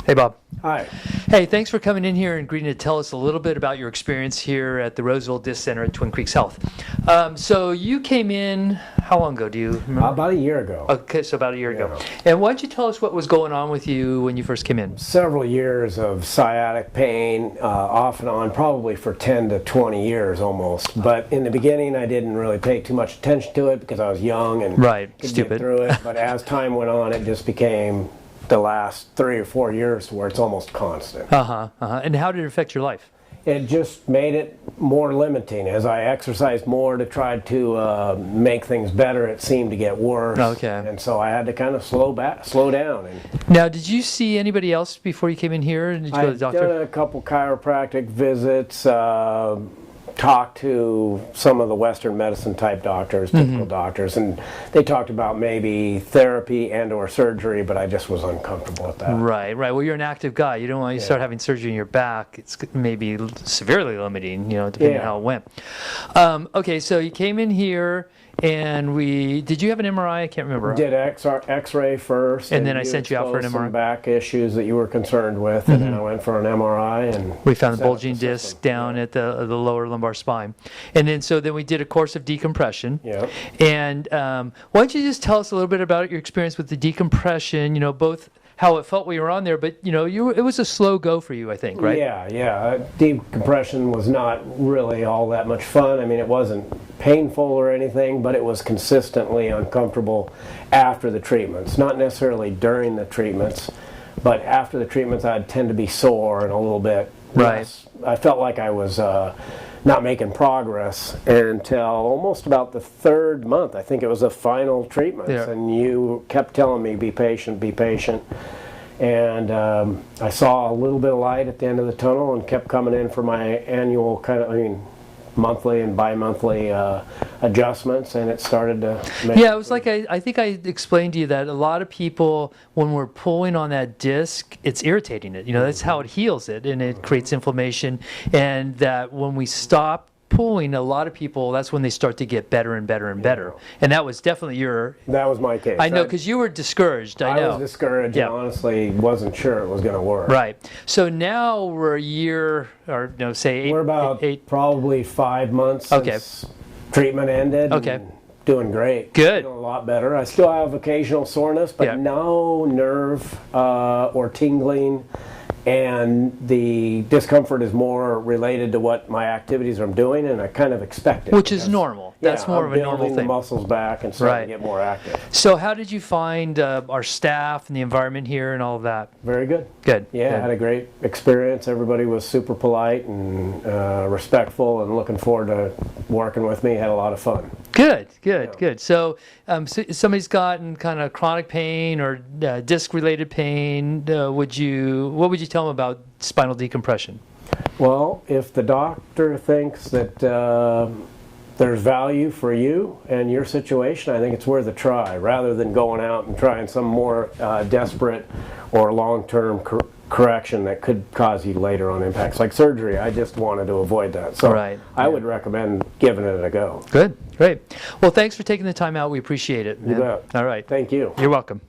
Hey, Bob. Hi. Hey, thanks for coming in here and agreeing to tell us a little bit about your experience here at the Roseville Disc Center at Twin Creeks Health. So you came in, how long ago do you remember? About a year ago. Okay, so about a year ago. And why don't you tell us what was going on with you when you first came in? Several years of sciatic pain, off and on, probably for 10 to 20 years almost. But in the beginning, I didn't really pay too much attention to it because I was young and could get through it. But as time went on, it just became the last 3 or 4 years to where it's almost constant. And how did it affect your life? It just made it more limiting. As I exercised more to try to make things better, it seemed to get worse. Okay. And so I had to kind of slow down. And Now, did you see anybody else before you came in here? Did you go to the doctor? I've done a couple chiropractic visits, talked to some of the Western medicine type doctors, typical doctors, and they talked about maybe therapy and or surgery, but I just was uncomfortable with that. Right. Well, you're an active guy. You don't want to start having surgery in your back. It's maybe severely limiting, depending on how it went. Okay, so you came in here, and did you have an MRI? I can't remember. Did X-ray first, and then I sent you out for an MRI. Some back issues that you were concerned with, and then I went for an MRI, and we found the bulging disc down at the lower lumbar spine, and then we did a course of decompression. Yeah. And why don't you just tell us a little bit about your experience with the decompression? Both how it felt when you were on there, but it was a slow go for you, I think, right? Yeah. Decompression was not really all that much fun. I mean, it wasn't painful or anything, but it was consistently uncomfortable after the treatments. Not necessarily during the treatments, but after the treatments, I'd tend to be sore and a little bit. Right. I felt like I was not making progress until almost about the 3rd month. I think it was the final treatments, and you kept telling me, be patient, be patient. And I saw a little bit of light at the end of the tunnel and kept coming in for my annual monthly and bi-monthly adjustments, and it started to make it was like I think I explained to you that a lot of people, when we're pulling on that disc, it's irritating it. That's how it heals it, and it creates inflammation. And that when we stop pulling, a lot of people, that's when they start to get better and better and better. And that was definitely That was my case. I know, because you were discouraged. I was discouraged and honestly wasn't sure it was going to work. Right. So now we're a year, or say 8. We're about probably 5 months since treatment ended. Okay. Doing great. Good. Feeling a lot better. I still have occasional soreness, but no nerve or tingling. And the discomfort is more related to what my activities I'm doing, and I kind of expect it. Which is normal. That's more of a normal thing. Building the muscles back and starting to get more active. So how did you find our staff and the environment here and all of that? Very good. Good. Yeah, I had a great experience. Everybody was super polite and respectful and looking forward to working with me. Had a lot of fun. Good. So if somebody's gotten kind of chronic pain or disc-related pain, what would you tell them about spinal decompression? Well, if the doctor thinks that there's value for you and your situation, I think it's worth a try, rather than going out and trying some more desperate or long-term correction that could cause you later on impacts like surgery. I just wanted to avoid that. So I would recommend giving it a go. Good. Great. Well, thanks for taking the time out. We appreciate it. You bet. All right. Thank you. You're welcome.